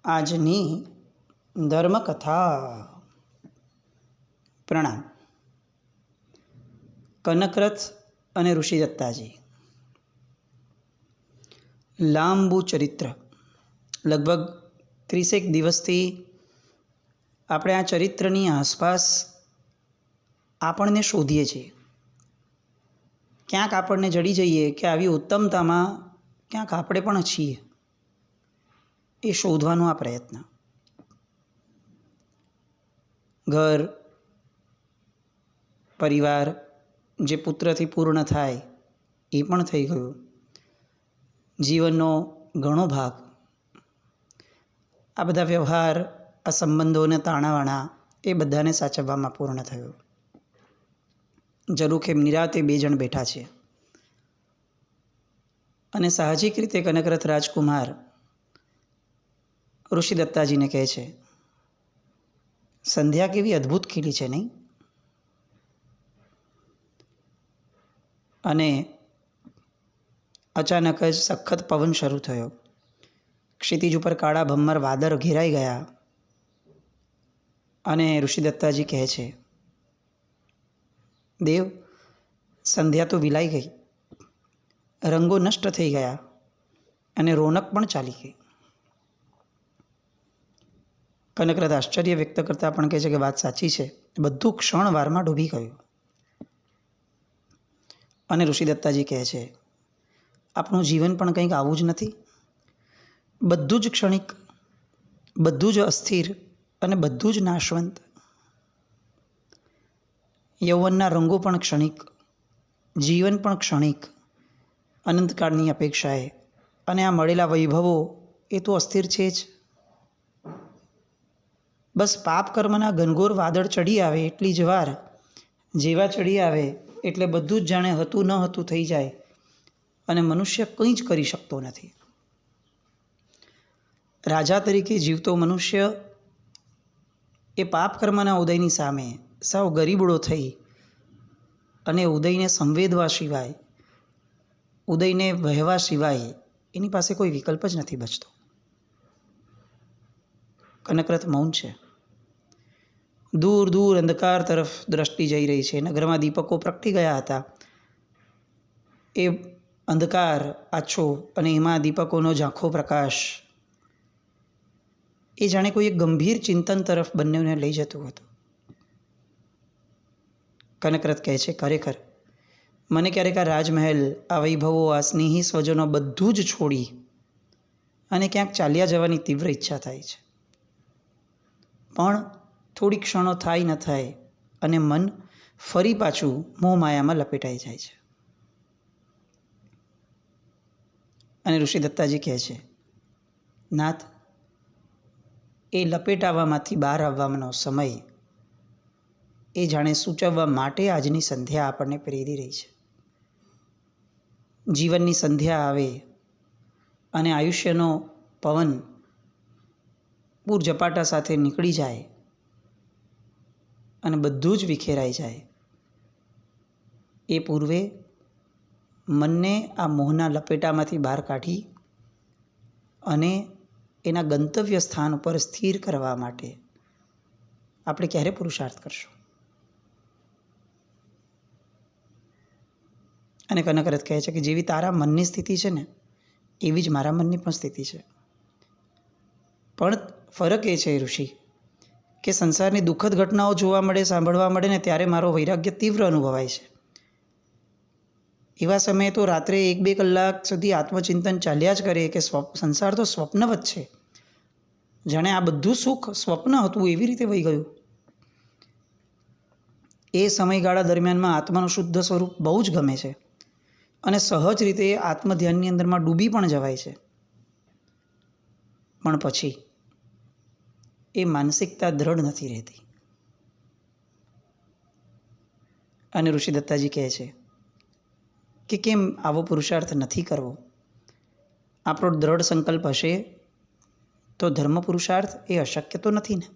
આજની ધર્મકથા. પ્રણામ. કનકરથ અને ઋષિ દત્તાજી. લાંબુ ચરિત્ર. લગભગ 30 દિવસથી આપણે આ ચરિત્રની આસપાસ આપણને શોધીએ છીએ. ક્યાંક આપણને જડી જઈએ કે આવી ઉત્તમતામાં ક્યાંક આપણે પણ છીએ, એ શોધવાનો આ પ્રયત્ન. ઘર પરિવાર જે પુત્રથી પૂર્ણ થાય એ પણ થઈ ગયું. જીવનનો ઘણો ભાગ, આ બધા વ્યવહાર, આ સંબંધોને તાણાવાણા એ બધાને સાચવવામાં પૂર્ણ થયું. જરૂર કેમ નિરાતે 2 જણ બેઠા છે અને સાહજિક રીતે કનકરથ રાજકુમાર ઋષિ દત્તાજીને કહે છે, સંધ્યા કેવી અદ્ભુત ખીલી છે નહીં? અને અચાનક જ સખત પવન શરૂ થયો. ક્ષિતિજ ઉપર કાળા ભમ્મર વાદળ ઘેરાઈ ગયા અને ઋષિ દત્તાજી કહે છે, દેવ, સંધ્યા તો વિલાઈ ગઈ, રંગો નષ્ટ થઈ ગયા અને રોનક પણ ચાલી ગઈ. કનકરથ આશ્ચર્ય વ્યક્ત કરતા પણ કહે છે કે વાત સાચી છે, બધું ક્ષણવારમાં ડૂબી ગયું. અને ઋષિ દત્તાજી કહે છે, આપણું જીવન પણ કંઈક આવું જ નથી? બધું જ ક્ષણિક, બધું જ અસ્થિર અને બધું જ નાશવંત. યૌવનના રંગો પણ ક્ષણિક, જીવન પણ ક્ષણિક, અનંતકાળની અપેક્ષાએ. અને આ મળેલા વૈભવો એ તો અસ્થિર છે જ. બસ પાપ કર્મના ઘનઘોર વાદળ ચડી આવે એટલી જ વાર, જેવા ચડી આવે એટલે બધું જ જાણે હતું ન હતું થઈ જાય અને મનુષ્ય કંઈ જ કરી શકતો નથી. રાજા તરીકે જીવતો મનુષ્ય એ પાપ કર્મના ઉદયની સામે સાવ ગરીબડો થઈ અને ઉદયને સંવેદવા સિવાય, ઉદયને વહેવા સિવાય એની પાસે કોઈ વિકલ્પ જ નથી બચતો. કનકરથ મૌન છે. દૂર દૂર અંધકાર તરફ દ્રષ્ટિ જઈ રહી છે. નગરમાં દીપકો પ્રગટી ગયા હતા. એ અંધકાર આછો અને એમાં દીપકોનો ઝાંખો પ્રકાશ એ જાણે કોઈ એક ગંભીર ચિંતન તરફ બંનેને લઈ જતું હતું. કનકરથ કહે છે, ખરેખર મને ક્યારેક આ રાજમહેલ, આ વૈભવો, આ સ્નેહી સ્વજનો બધું જ છોડી અને ક્યાંક ચાલ્યા જવાની તીવ્ર ઈચ્છા થાય છે. પણ થોડી ક્ષણો થાય ન થાય અને મન ફરી પાછું મોહમાયામાં લપેટાઈ જાય છે. અને ઋષિ દત્તાજી કહે છે, નાથ, એ લપેટાવામાંથી બહાર આવવાનો સમય એ જાણે સૂચવવા માટે આજની સંધ્યા આપણને પ્રેરી રહી છે. જીવનની સંધ્યા આવે અને આયુષ્યનો પવન પૂર ઝપાટા સાથે નીકળી જાય અને બધું જ વિખેરાઈ જાય, એ પૂર્વે મનને આ મોહના લપેટામાંથી બહાર કાઢી અને એના ગંતવ્ય સ્થાન ઉપર સ્થિર કરવા માટે આપણે ક્યારે પુરુષાર્થ કરશું? અને કનકરથ કહે છે કે જેવી તારા મનની સ્થિતિ છે ને, એવી જ મારા મનની પણ સ્થિતિ છે. પણ ફરક એ છે ઋષિ, કે સંસારની દુઃખદ ઘટનાઓ જોવા મળે, સાંભળવા મળે ને ત્યારે મારો વૈરાગ્ય તીવ્ર અનુભવાય છે. એવા સમયે તો રાત્રે 1-2 કલાક સુધી આત્મચિંતન ચાલ્યા જ કરે કે સંસાર તો સ્વપ્નવત છે, જાણે આ બધું સુખ સ્વપ્ન હતું એવી રીતે વહી ગયું. એ સમયગાળા દરમિયાનમાં આત્માનું શુદ્ધ સ્વરૂપ બહુ જ ગમે છે અને સહજ રીતે આત્મધ્યાનની અંદરમાં ડૂબી પણ જવાય છે. પણ પછી એ માનસિકતા દ્રઢ નથી રહેતી. અને ઋષિ દત્તાજી કહે છે કે કેમ આવો પુરુષાર્થ નથી કરવો? આપણો દ્રઢ સંકલ્પ હશે તો ધર્મ પુરુષાર્થ એ અશક્ય તો નથી ને?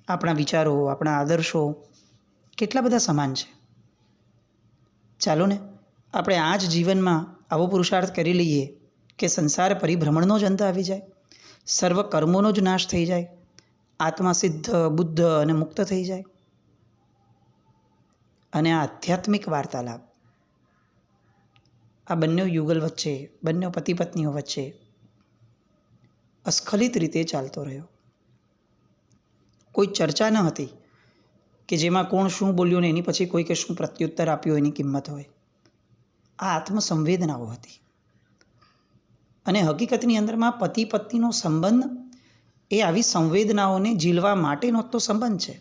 આપણા વિચારો, આપણા આદર્શો કેટલા બધા સમાન છે. ચાલો ને આપણે આ જ જીવનમાં આવો પુરુષાર્થ કરી લઈએ કે સંસાર પરિભ્રમણનો જ અંત આવી જાય, સર્વ કર્મોનો જ નાશ થઈ જાય, આત્મા સિદ્ધ બુદ્ધ અને મુક્ત થઈ જાય. અને આ આધ્યાત્મિક વાર્તાલાપ આ બંને યુગલ વચ્ચે, બંને પતિ પત્નીઓ વચ્ચે અસ્ખલિત રીતે ચાલતો રહ્યો. કોઈ ચર્ચા ન હતી કે જેમાં કોણ શું બોલ્યું ને એની પછી કોઈકે શું પ્રત્યુત્તર આપ્યો એની કિંમત હોય. આ આત્મસંવેદનાઓ હતી. અને હકીકતની અંદરમાં પતિ પત્નીનો સંબંધ એ આવી સંવેદનાઓને ઝીલવા માટેનો તો સંબંધ છે.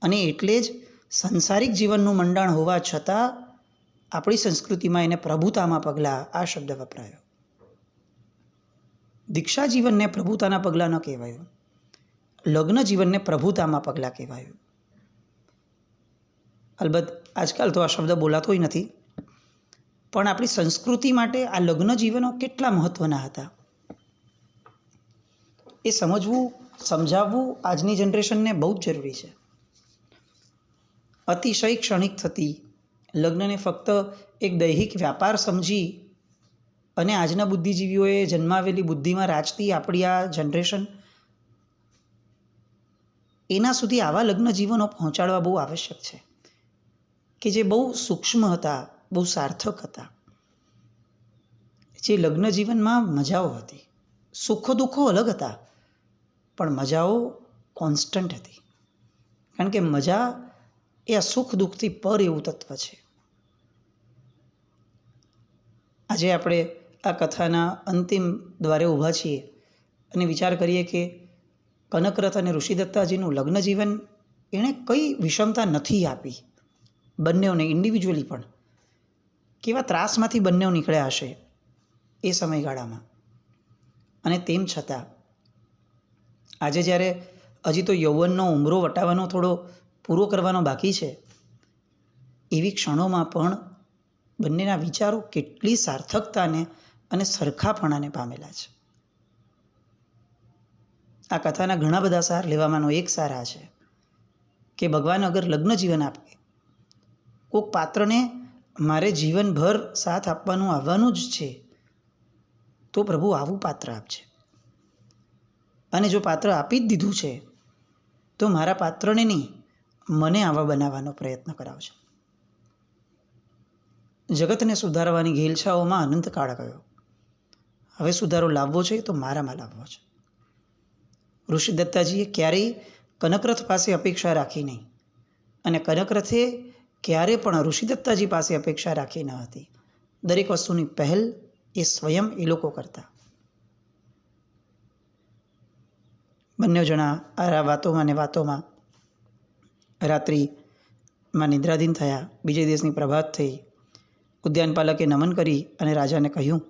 અને એટલે જ સંસારિક જીવનનું મંડાણ હોવા છતાં આપણી સંસ્કૃતિમાં એને પ્રભુતામાં પગલાં આ શબ્દ વપરાયો. દીક્ષા જીવનને પ્રભુતાના પગલાં ન કહેવાયું, લગ્ન જીવનને પ્રભુતામાં પગલાં કહેવાયું. અલબત્ત આજકાલ તો આ શબ્દ બોલાતોય નથી, પણ આપણી સંસ્કૃતિ માટે આ લગ્ન જીવનો કેટલા મહત્વના હતા એ સમજવું, સમજાવવું આજની જનરેશનને બહુ જ જરૂરી છે. અતિશય ક્ષણિક થતી લગ્નને ફક્ત એક દૈહિક વ્યાપાર સમજી અને આજના બુદ્ધિજીવીઓએ જન્માવેલી બુદ્ધિમાં રાચતી આપણી આ જનરેશન એના સુધી આવા લગ્ન જીવનો પહોંચાડવા બહુ આવશ્યક છે કે જે બહુ સૂક્ષ્મ હતા, બહુ સાર્થક હતા. જે લગ્ન જીવનમાં મજાઓ હતી, સુખો દુઃખો અલગ હતા, પણ મજાઓ કોન્સ્ટન્ટ હતી. કારણ કે મજા એ આ સુખ દુઃખથી પર એવું તત્વ છે. આજે આપણે આ કથાના અંતિમ દ્વારે ઊભા છીએ અને વિચાર કરીએ કે કનકરથ અને ઋષિદત્તાજીનું લગ્ન જીવન એણે કઈ વિષમતા નથી આપી. બંનેઓને ઇન્ડિવિજ્યુઅલી પણ કેવા ત્રાસમાંથી બંનેઓ નીકળ્યા હશે એ સમયગાળામાં. અને તેમ છતાં આજે જ્યારે હજી તો યૌવનનો ઉમરો વટાવવાનો થોડો પૂરો કરવાનો બાકી છે, એવી ક્ષણોમાં પણ બંનેના વિચારો કેટલી સાર્થકતાને અને સરખાપણાને પામેલા છે. આ કથાના ઘણા બધા સાર લેવામાંનો એક સાર આ છે કે ભગવાન અગર લગ્ન જીવન આપે, કોઈક પાત્રને મારે જીવનભર સાથ આપવાનું આવવાનું જ છે, તો પ્રભુ આવું પાત્ર આપજે. અને જો પાત્ર આપી જ દીધું છે તો મારા પાત્રને નહીં, મને આવા બનાવવાનો પ્રયત્ન કરાવજો. જગતને સુધારવાની ઘેલછાઓમાં અનંતકાળ ગયો. હવે સુધારો લાવવો છે તો મારામાં લાવવો છે. ઋષિદત્તાજીએ ક્યારેય કનકરથ પાસે અપેક્ષા રાખી નહીં, અને કનકરથે ક્યારે પણ ઋષિદત્તાજી પાસે અપેક્ષા રાખી ન હતી. દરેક વસ્તુની પહેલ એ સ્વયં એ લોકો કરતા. બંને જણા આ વાતોમાં ને વાતોમાં રાત્રિમાં નિદ્રાધીન થયા. બીજે દિવસની પ્રભાત થઈ. ઉદ્યાનપાલકે નમન કરી અને રાજાને કહ્યું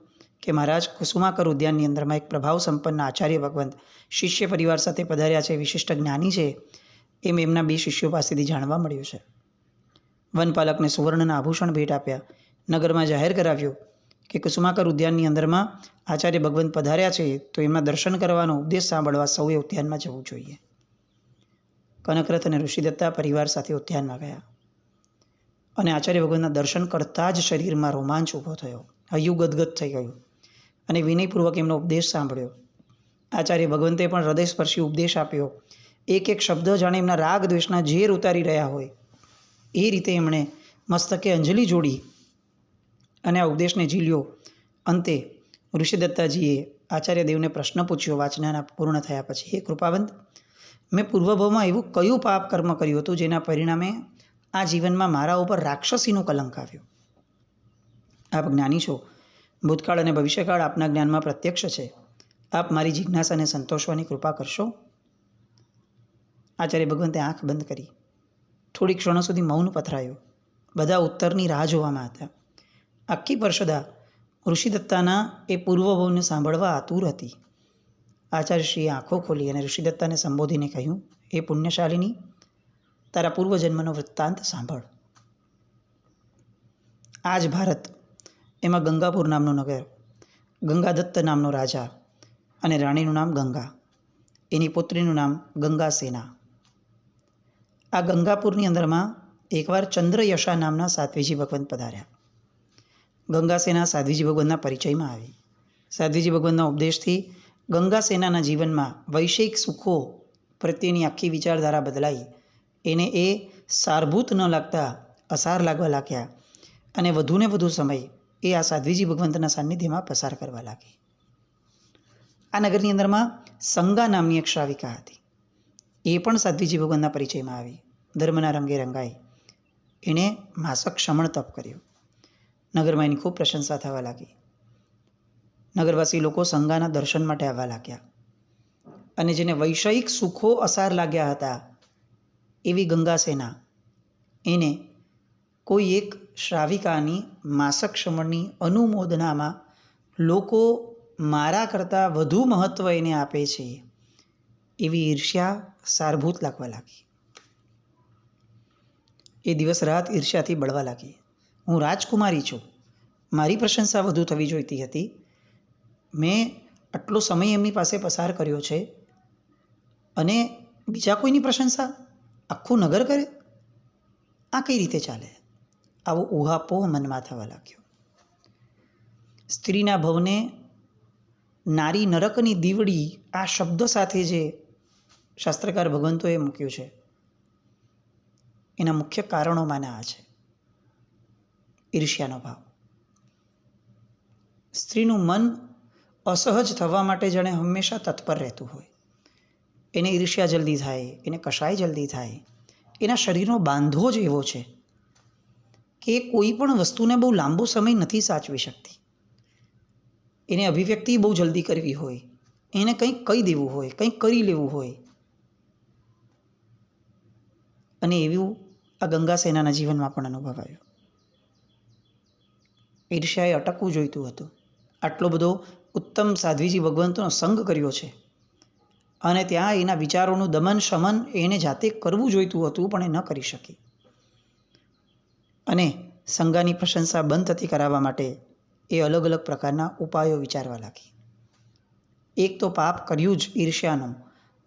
કે મહારાજ, કુસુમાકર ઉદ્યાનની અંદરમાં એક પ્રભાવ સંપન્ન આચાર્ય ભગવંત શિષ્ય પરિવાર સાથે પધાર્યા છે, વિશિષ્ટ જ્ઞાની છે, એમ એમના 2 શિષ્યો પાસેથી જાણવા મળ્યું છે. વનપાલકને સુવર્ણના આભૂષણ ભેટ આપ્યા. નગરમાં જાહેર કરાવ્યું કે કુસુમાકર ઉદ્યાનની અંદરમાં આચાર્ય ભગવંત પધાર્યા છે, તો એમના દર્શન કરવાનો, ઉપદેશ સાંભળવા સૌએ ઉદ્યાનમાં જવું જોઈએ. કનકરથ અને ઋષિદત્તા પરિવાર સાથે ઉદ્યાનમાં ગયા અને આચાર્ય ભગવંતના દર્શન કરતાં જ શરીરમાં રોમાંચ ઊભો થયો, હૈયું ગદગદ થઈ ગયું અને વિનયપૂર્વક એમનો ઉપદેશ સાંભળ્યો. આચાર્ય ભગવંતે પણ હૃદયસ્પર્શી ઉપદેશ આપ્યો. એક એક શબ્દ જાણે એમના રાગ દ્વેષના ઝેર ઉતારી રહ્યા હોય એ રીતે એમણે મસ્તકે અંજલિ જોડી અને આ ઉપદેશને ઝીલ્યો. અંતે ઋષિદત્તાજીએ આચાર્ય દેવને પ્રશ્ન પૂછ્યો વાચનાના પૂર્ણ થયા પછી, હે કૃપાવંત, મેં પૂર્વભાવમાં એવું કયું પાપ કર્મ કર્યું હતું જેના પરિણામે આ જીવનમાં મારા ઉપર રાક્ષસીનું કલંક આવ્યું? આપ જ્ઞાની છો, ભૂતકાળ અને ભવિષ્યકાળ આપના જ્ઞાનમાં પ્રત્યક્ષ છે. આપ મારી જિજ્ઞાસાને સંતોષવાની કૃપા કરશો? આચાર્ય ભગવંતે આંખ બંધ કરી થોડી ક્ષણો સુધી મૌન પથરાયું. બધા ઉત્તરની રાહ જોવામાં હતા. આખી પરષદા ઋષિદત્તાના એ પૂર્વભાવને સાંભળવા આતુર હતી. આચાર્યશ્રીએ આંખો ખોલી અને ઋષિદત્તાને સંબોધીને કહ્યું, એ પુણ્યશાલિની, તારા પૂર્વજન્મનો વૃત્તાંત સાંભળ. આ જ ભારત, એમાં ગંગાપુર નામનું નગર, ગંગાદત્ત નામનો રાજા અને રાણીનું નામ ગંગા, એની પુત્રીનું નામ ગંગાસેના. આ ગંગાપુરની અંદરમાં એકવાર ચંદ્રયશા નામના સાધ્વીજી ભગવંત પધાર્યા. ગંગાસેના સાધ્વીજી ભગવંતના પરિચયમાં આવી સાધ્વીજી ભગવાનના ઉપદેશથી ગંગાસેનાના જીવનમાં વૈષયિક સુખો પ્રત્યેની આખી વિચારધારા બદલાઈ. એને એ સારભૂત ન લાગતા અસાર લાગવા લાગ્યા અને વધુને વધુ સમય એ આ સાધ્વીજી ભગવંતના સાનિધ્યમાં પસાર કરવા લાગી. આ નગરની અંદરમાં સંગા નામની એક શ્રાવિકા હતી. એ પણ સાધ્વીજી ભગવાનના પરિચયમાં આવી. ધર્મના રંગે રંગાઈ. એણે માસક ક્ષમણ તપ કર્યું. નગરમાં એની ખૂબ પ્રશંસા થવા લાગી. નગરવાસી લોકો સંગાના દર્શન માટે આવવા લાગ્યા અને જેને વૈષયિક સુખો અસાર લાગ્યા હતા એવી ગંગાસેના એને કોઈ એક શ્રાવિકાની માસક ક્ષમણની અનુમોદનામાં લોકો મારા કરતાં વધુ મહત્ત્વ એને આપે છે એવી ઈર્ષ્યા સારભૂત લાગવા લાગી. એ દિવસ રાત ઈર્ષ્યાથી બળવા લાગી. હું રાજકુમારી છું, મારી પ્રશંસા વધુ થવી જોઈતી હતી. મેં આટલો સમય એમની પાસે પસાર કર્યો છે અને બીજા કોઈની પ્રશંસા આખું નગર કરે? આ કઈ રીતે ચાલે? આવો ઊહાપોહ મનમાં થવા લાગ્યો. સ્ત્રીના ભવને નારી નરકની દીવડી આ શબ્દ સાથે જે શાસ્ત્રકાર ભગવંતોએ મૂક્યું છે એના મુખ્ય કારણોમાંના આ છે. ઈર્ષ્યાનો ભાવ. સ્ત્રીનું મન અસહજ થવા માટે જાણે હંમેશા તત્પર રહેતું હોય. એને ઈર્ષ્યા જલ્દી થાય, એને કશાય જલ્દી થાય. એના શરીરનો બાંધો જ એવો છે કે કોઈ પણ વસ્તુને બહુ લાંબો સમય નથી સાચવી શકતી. એને અભિવ્યક્તિ બહુ જલ્દી કરવી હોય, એને કંઈક કહી દેવું હોય, કંઈક કરી લેવું હોય. અને એવું આ ગંગાસેનાના જીવનમાં પણ અનુભવાયું. ઈર્ષ્યાએ અટકવું જોઈતું હતું. આટલો બધો ઉત્તમ સાધ્વીજી ભગવંતનો સંગ કર્યો છે અને ત્યાં એના વિચારોનું દમન શમન એને જાતે કરવું જોઈતું હતું, પણ એ ન કરી શકી. અને સંગાની પ્રશંસા બંધ થતી કરાવવા માટે એ અલગ અલગ પ્રકારના ઉપાયો વિચારવા લાગી. એક તો પાપ કર્યું જ ઈર્ષ્યાનું,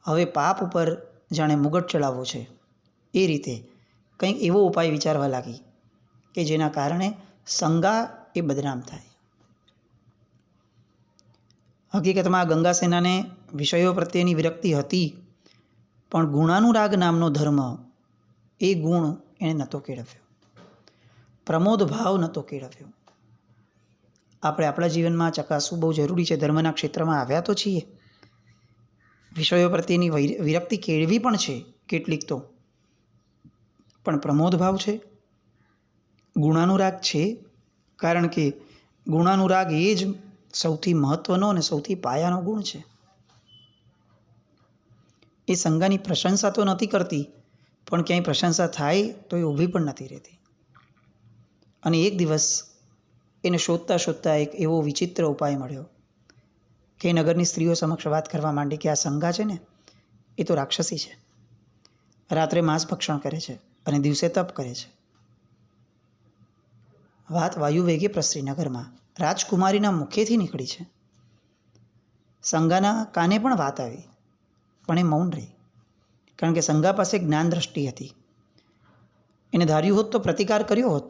હવે પાપ ઉપર જાણે મુગટ ચડાવવો છે એ રીતે કંઈક એવો ઉપાય વિચારવા લાગી કે જેના કારણે સંગા એ બદનામ થાય. હકીકતમાં ગંગાસેનાને વિષયો પ્રત્યેની વિરક્તિ હતી, પણ ગુણાનુરાગ નામનો ધર્મ, એ ગુણ એણે નહોતો કેળવ્યો. પ્રમોદ ભાવ નહોતો કેળવ્યો. આપણે આપણા જીવનમાં ચકાસવું બહુ જરૂરી છે. ધર્મના ક્ષેત્રમાં આવ્યા તો છીએ, વિષયો પ્રત્યેની વિરક્તિ કેળવી પણ છે કેટલીક તો, પણ પ્રમોદ ભાવ છે, ગુણાનુરાગ છે. કારણ કે ગુણાનુરાગ એ જ સૌથી મહત્વનો અને સૌથી પાયાનો ગુણ છે. એ સંગાની પ્રશંસા તો નથી કરતી, પણ ક્યાંય પ્રશંસા થાય તો એ ઊભી પણ નથી રહેતી. અને એક દિવસ એને શોધતા શોધતા એક એવો વિચિત્ર ઉપાય મળ્યો કે નગરની સ્ત્રીઓ સમક્ષ વાત કરવા માંડી કે આ સંગા છે ને એ તો રાક્ષસી છે. રાત્રે માંસ ભક્ષણ કરે છે અને દિવસે તપ કરે છે. વાત વાયુવેગે પ્રસરી નગરમાં. રાજકુમારીના મુખેથી નીકળી છે. સંગાના કાને પણ વાત આવી, પણ એ મૌન રહી. કારણ કે સંગા પાસે જ્ઞાન દ્રષ્ટિ હતી. એને ધાર્યું હોત તો પ્રતિકાર કર્યો હોત,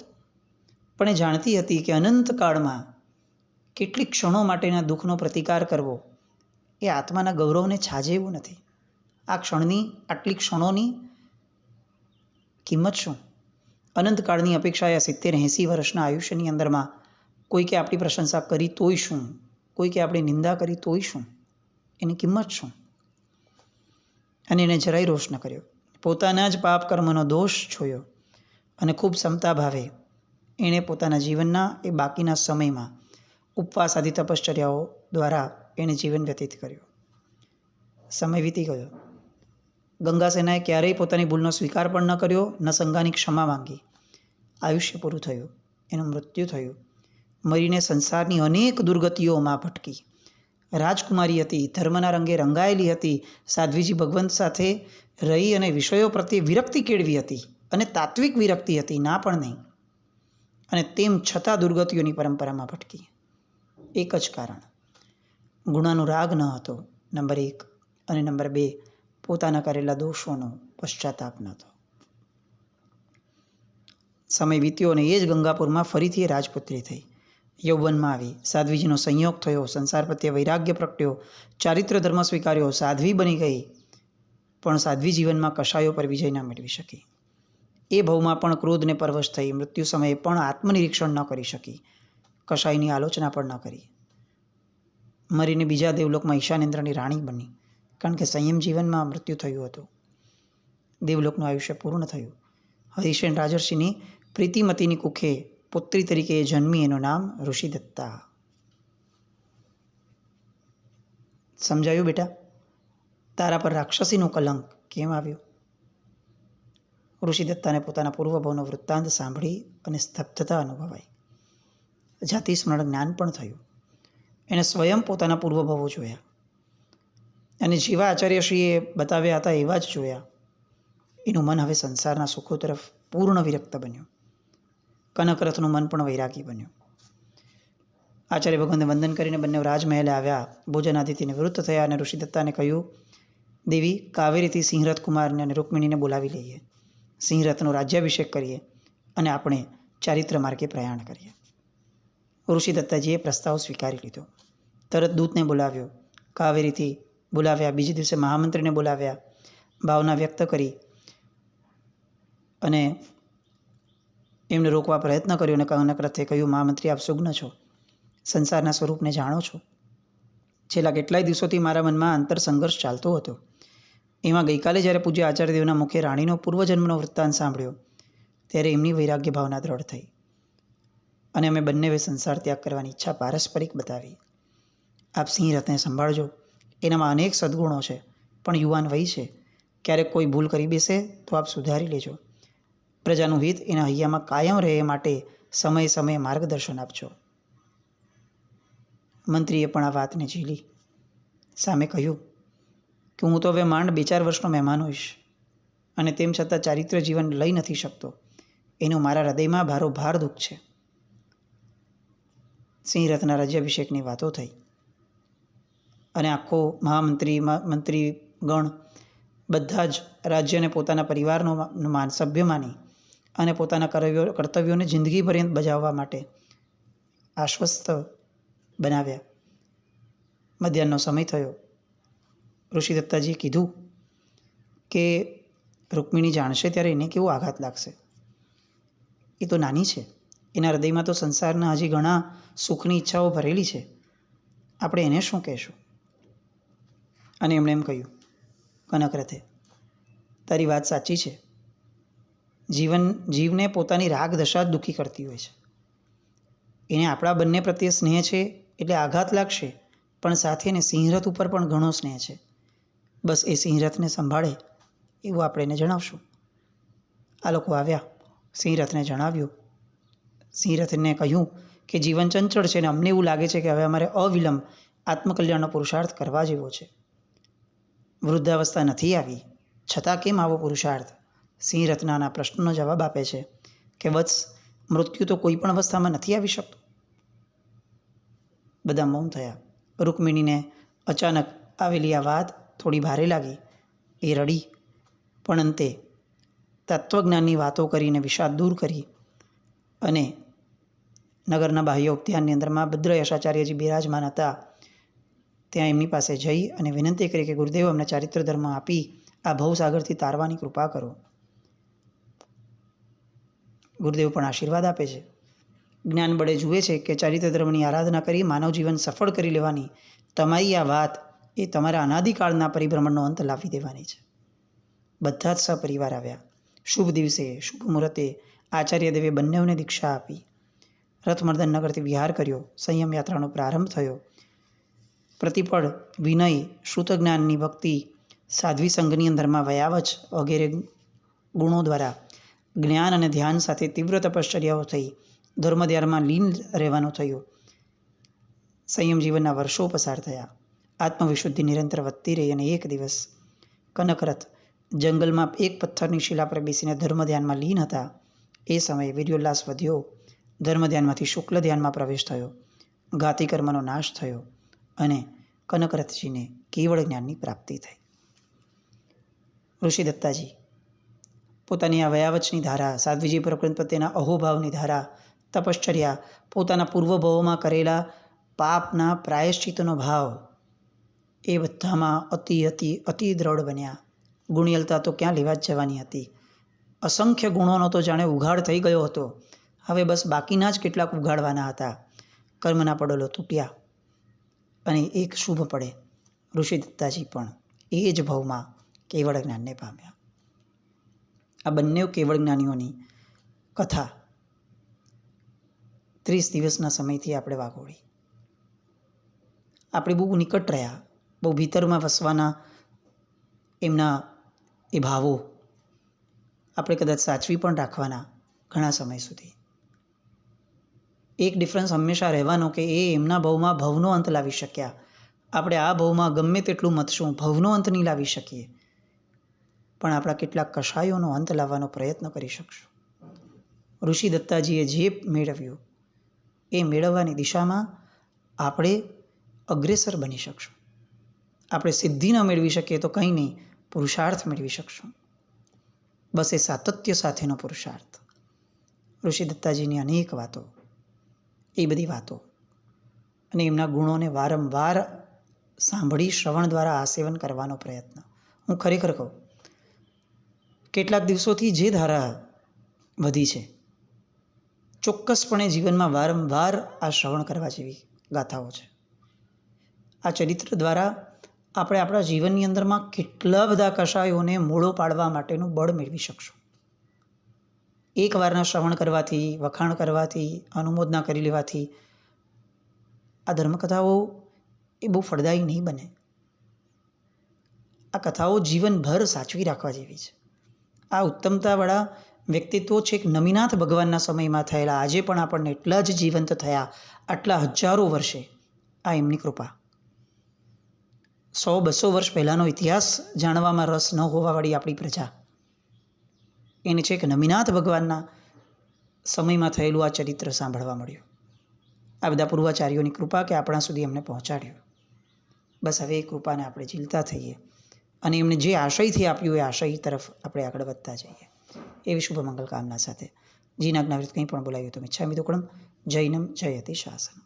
પણ એ જાણતી હતી કે અનંત કાળમાં કેટલીક ક્ષણો માટેના દુઃખનો પ્રતિકાર કરવો એ આત્માના ગૌરવને છાજે એવું નથી. આ ક્ષણની, આટલી ક્ષણોની કિંમત શું? અનંતકાળની અપેક્ષાએ 70-80 વર્ષના આયુષ્યની અંદરમાં કોઈકે આપણી પ્રશંસા કરી તોય શું, કોઈકે આપણી નિંદા કરી તોય શું, એની કિંમત શું? અને એને જરાય રોષ ન કર્યો. પોતાના જ પાપ કર્મનો દોષ જોયો અને ખૂબ ક્ષમતા ભાવે એણે પોતાના જીવનના એ બાકીના સમયમાં ઉપવાસ આદિ તપશ્ચર્યાઓ દ્વારા એણે જીવન વ્યતીત કર્યું. સમય વીતી ગયો. ગંગાસેનાએ ક્યારેય પોતાની ભૂલનો સ્વીકાર પણ ન કર્યો, ન સંગાની ક્ષમા માંગી. આયુષ્ય પૂરું થયું, એનું મૃત્યુ થયું. મરીને સંસારની અનેક દુર્ગતિઓમાં ભટકી. રાજકુમારી હતી, ધર્મના રંગે રંગાયેલી હતી, સાધ્વીજી ભગવંત સાથે રહી અને વિષયો પ્રત્યે વિરક્તિ કેળવી હતી અને તાત્વિક વિરક્તિ હતી, ના પણ નહીં. અને તેમ છતાં દુર્ગતિઓની પરંપરામાં ભટકી. એક જ કારણ, ગુણાનુરાગ ન હતો, નંબર 1, અને નંબર 2, પોતાના કરેલા દોષોનો પશ્ચાતાપ ન હતો. સમય વીત્યો અને એ જ ગંગાપુરમાં ફરીથી રાજપુત્રી થઈ. યૌવનમાં આવી સાધ્વીજીનો સંયોગ થયો, સંસાર પ્રત્યે વૈરાગ્ય પ્રગટ્યો, ચારિત્ર ધર્મ સ્વીકાર્યો, સાધ્વી બની ગઈ. પણ સાધ્વી જીવનમાં કશાયો પર વિજય ના મેળવી શકી. એ ભવમાં પણ ક્રોધને પરવશ થઈ, મૃત્યુ સમયે પણ આત્મનિરીક્ષણ ન કરી શકી, કશાયની આલોચના પણ ન કરી. મરીને બીજા દેવલોકમાં ઈશાનેન્દ્રની રાણી બની, કારણ કે સંયમ જીવનમાં મૃત્યુ થયું હતું. દેવલોકનું આયુષ્ય પૂર્ણ થયું. હરિશેન રાજર્ષિની પ્રીતિમતીની કુખે પુત્રી તરીકે જન્મી, એનું નામ ઋષિદત્તા. સમજાયું બેટા? તારા પર રાક્ષસીનું કલંક કેમ આવ્યું? ઋષિદત્તાને પોતાના પૂર્વભવનો વૃત્તાંત સાંભળી અને સ્તબ્ધતા અનુભવાઈ. જાતિ સ્મરણ જ્ઞાન પણ થયું. એણે સ્વયં પોતાના પૂર્વભવો જોયા અને જેવા આચાર્યશ્રીએ બતાવ્યા હતા એવા જ જોયા. એનું મન હવે સંસારના સુખો તરફ પૂર્ણ વિરક્ત બન્યું. કનકરથનું મન પણ વૈરાગી બન્યું. આચાર્ય ભગવાનને વંદન કરીને બંને રાજમહેલે આવ્યા. ભોજનાદિથી નિવૃત્ત થયા અને ઋષિદત્તાને કહ્યું, દેવી, કાવેરીથી સિંહરથ કુમારને અને રૂકમિણીને બોલાવી લઈએ, સિંહરથનો રાજ્યાભિષેક કરીએ અને આપણે ચારિત્ર માર્ગે પ્રયાણ કરીએ. ઋષિદત્તાજીએ પ્રસ્તાવ સ્વીકારી લીધો. તરત દૂતને બોલાવ્યો, કાવેરીથી બોલાવ્યા. બીજે દિવસે મહામંત્રીને બોલાવ્યા, ભાવના વ્યક્ત કરી અને એમને રોકવા પ્રયત્ન કર્યો. અને કનકરથે કહ્યું, મહામંત્રી, આપ સુજ્ઞ છો, સંસારના સ્વરૂપને જાણો છો. છેલ્લા કેટલાય દિવસોથી મારા મનમાં અંતર સંઘર્ષ ચાલતો હતો. એમાં ગઈકાલે જ્યારે પૂજ્ય આચાર્યદેવના મુખે રાણીનો પૂર્વજન્મનો વૃત્તાંત સાંભળ્યો, ત્યારે એમની વૈરાગ્ય ભાવના દ્રઢ થઈ અને અમે બંનેવે સંસાર ત્યાગ કરવાની ઈચ્છા પારસ્પરિક બતાવી. આપ સિંહરથને સંભાળજો. એનામાં અનેક સદ્ગુણો છે, પણ યુવાન વય છે. ક્યારેક કોઈ ભૂલ કરી બેસે તો આપ સુધારી લેજો. પ્રજાનું હિત એના હૈયામાં કાયમ રહે એ માટે સમયે સમયે માર્ગદર્શન આપજો. મંત્રીએ પણ આ વાતને ઝીલી. સામે કહ્યું કે હું તો હવે માંડ 2-4 વર્ષનો મહેમાન હોઈશ અને તેમ છતાં ચારિત્ર જીવન લઈ નથી શકતો. એનું મારા હૃદયમાં ભારોભાર દુઃખ છે. સિંહરથના રાજ્યાભિષેકની વાતો થઈ અને આખો મંત્રીગણ બધા જ રાજ્યને પોતાના પરિવારનો સભ્ય માની અને પોતાના કર્તવ્યોને જિંદગી પર્યંત બજાવવા માટે આશ્વસ્ત બનાવ્યા. મધ્યાહનનો સમય થયો. ઋષિદત્તાજીએ કીધું કે રૂકમિણી જાણશે ત્યારે એને કેવો આઘાત લાગશે. એ તો નાની છે, એના હૃદયમાં તો સંસારના હજી ઘણા સુખની ઈચ્છાઓ ભરેલી છે. આપણે એને શું કહેશું? અને એમણે એમ કહ્યું, કનકરથે, તારી વાત સાચી છે. જીવને પોતાની રાગ દશા જ દુઃખી કરતી હોય છે. એને આપણા બંને પ્રત્યે સ્નેહ છે એટલે આઘાત લાગશે, પણ સાથે એને સિંહરથ ઉપર પણ ઘણો સ્નેહ છે. બસ એ સિંહરથને સંભાળે એવું આપણે એને જણાવશું. આ લોકો આવ્યા, સિંહરથને જણાવ્યું. સિંહરથને કહ્યું કે જીવન ચંચળ છે અને અમને એવું લાગે છે કે હવે અમારે અવિલંબ આત્મકલ્યાણનો પુરુષાર્થ કરવા જેવો છે. વૃદ્ધાવસ્થા નથી આવી, છતાં કેમ આવો પુરુષાર્થ? સિંહરથના પ્રશ્નનો જવાબ આપે છે કે વત્સ, મૃત્યુ તો કોઈ પણ અવસ્થામાં નથી આવી શકતું. બધા મૌન થયા. રૂકમિણીને અચાનક આવેલી આ વાત થોડી ભારે લાગી. એ રડી, પણ અંતે તત્વજ્ઞાનની વાતો કરીને વિષાદ દૂર કરી અને નગરના બાહ્ય ઉદ્યાનની અંદરમાં ભદ્રયશાચાર્યજી બિરાજમાન હતા, ત્યાં એમની પાસે જઈ અને વિનંતી કરી કે ગુરુદેવ, અમને ચારિત્ર ધર્મ આપી આ ભવસાગરથી તારવાની કૃપા કરો. ગુરુદેવ પણ આશીર્વાદ આપે છે. જ્ઞાન બળે જુએ છે કે ચારિત્ર ધર્મની આરાધના કરી માનવ જીવન સફળ કરી લેવાની તમારી આ વાત એ તમારા અનાદિકાળના પરિભ્રમણનો અંત લાવી દેવાની છે. બધા જ સપરિવાર આવ્યા. શુભ દિવસે, શુભ મુહૂર્તે આચાર્યદેવે બંનેઓને દીક્ષા આપી. રથમર્દન નગરથી વિહાર કર્યો. સંયમ યાત્રાનો પ્રારંભ થયો. પ્રતિપળ વિનય, શ્રુતજ્ઞાનની ભક્તિ, સાધ્વી સંઘની અંદરમાં વયાવચ વગેરે ગુણો દ્વારા જ્ઞાન અને ધ્યાન સાથે તીવ્ર તપશ્ચર્યાઓ થઈ. ધર્મધ્યાનમાં લીન રહેવાનું થયું. સંયમ જીવનના વર્ષો પસાર થયા. આત્મવિશુદ્ધિ નિરંતર વધતી રહી અને એક દિવસ કનકરથ જંગલમાં એક પથ્થરની શિલા પર બેસીને ધર્મ ધ્યાનમાં લીન હતા. એ સમયે વીર્યોલ્લાસ વધ્યો. ધર્મ ધ્યાનમાંથી શુક્લ ધ્યાનમાં પ્રવેશ થયો. ઘાતી કર્મનો નાશ થયો અને કનકરથજીને કેવળ જ્ઞાનની પ્રાપ્તિ થઈ. ઋષિદત્તાજી પોતાની આ વયાવચની ધારા, સાધ્વીજી પ્રત્યેના અહોભાવની ધારા તપશ્ચર્યા, પોતાના પૂર્વભવોમાં કરેલા પાપના પ્રાયશ્ચિતનો ભાવ, એ બધામાં અતિ દ્રઢ બન્યા. ગુણિયલતા તો ક્યાં લેવા જ જવાની હતી. અસંખ્ય ગુણોનો તો જાણે ઉઘાડ થઈ ગયો હતો. હવે બસ બાકીના જ કેટલાક ઉઘાડવાના હતા. કર્મના પડોલો તૂટ્યા અને એક શુભ પડે. ઋષિ દત્તાજી પણ એ જ ભાવમાં કેવળ જ્ઞાનને પામ્યા. આ બંને કેવળ જ્ઞાનીઓની કથા 30 દિવસના સમયથી આપણે વાગોળી. આપણે બહુ નિકટ રહ્યા, બહુ ભીતરમાં વસવાના એમના એ ભાવો આપણે કદાચ સાચવી પણ રાખવાના ઘણા સમય સુધી. એક ડિફરન્સ હંમેશા રહેવાનો કે એ એમના ભાવમાં ભવનો અંત લાવી શક્યા. આપણે આ ભાવમાં ગમે તેટલું મથશું, ભવનો અંત નહીં લાવી શકીએ, પણ આપણા કેટલાક કષાયોનો અંત લાવવાનો પ્રયત્ન કરી શકશું. ઋષિ દત્તાજીએ જે મેળવ્યું એ મેળવવાની દિશામાં આપણે અગ્રેસર બની શકશું. આપણે સિદ્ધિ ન મેળવી શકીએ તો કંઈ નહીં, પુરુષાર્થ મેળવી શકશું. બસ એ સાતત્ય સાથેનો પુરુષાર્થ. ઋષિ દત્તાજીની અનેક વાતો, એ બધી વાતો અને એમના ગુણોને વારંવાર સાંભળી શ્રવણ દ્વારા આસેવન કરવાનો પ્રયત્ન. હું ખરેખર કહું, કેટલાક દિવસોથી જે ધારા વધી છે, ચોક્કસપણે જીવનમાં વારંવાર આ શ્રવણ કરવા જેવી ગાથાઓ છે. આ ચરિત્ર દ્વારા આપણે આપણા જીવનની અંદરમાં કેટલા બધા કષાયોને મૂળો પાડવા માટેનું બળ મેળવી શકશું. એકવારના શ્રવણ કરવાથી, વખાણ કરવાથી, અનુમોદના કરી લેવાથી આ ધર્મકથાઓ એ બહુ ફળદાયી નહીં બને. આ કથાઓ જીવનભર સાચવી રાખવા જેવી છે. આ ઉત્તમતાવાળા વ્યક્તિત્વો છેક નમિનાથ ભગવાનના સમયમાં થયેલા આજે પણ આપણને એટલા જ જીવંત થયા, આટલા હજારો વર્ષે. આ એમની કૃપા. 100-200 વર્ષ પહેલાંનો ઇતિહાસ જાણવામાં રસ ન હોવાવાળી આપણી પ્રજા, એને છેક નમિનાથ ભગવાનના સમયમાં થયેલું આ ચરિત્ર સાંભળવા મળ્યું. આ બધા પૂર્વાચાર્યોની કૃપા કે આપણા સુધી એમને પહોંચાડ્યું. બસ હવે એ કૃપાને આપણે ઝીલતા થઈએ અને એમને જે આશયથી આપ્યું એ આશય તરફ આપણે આગળ વધતા જઈએ. એવી શુભ મંગલ કામના સાથે જીનાજ્ઞાવૃત કંઈ પણ બોલાયું તો મિચ્છામિ દુક્કડમ. જૈનમ જયતિ શાસનમ.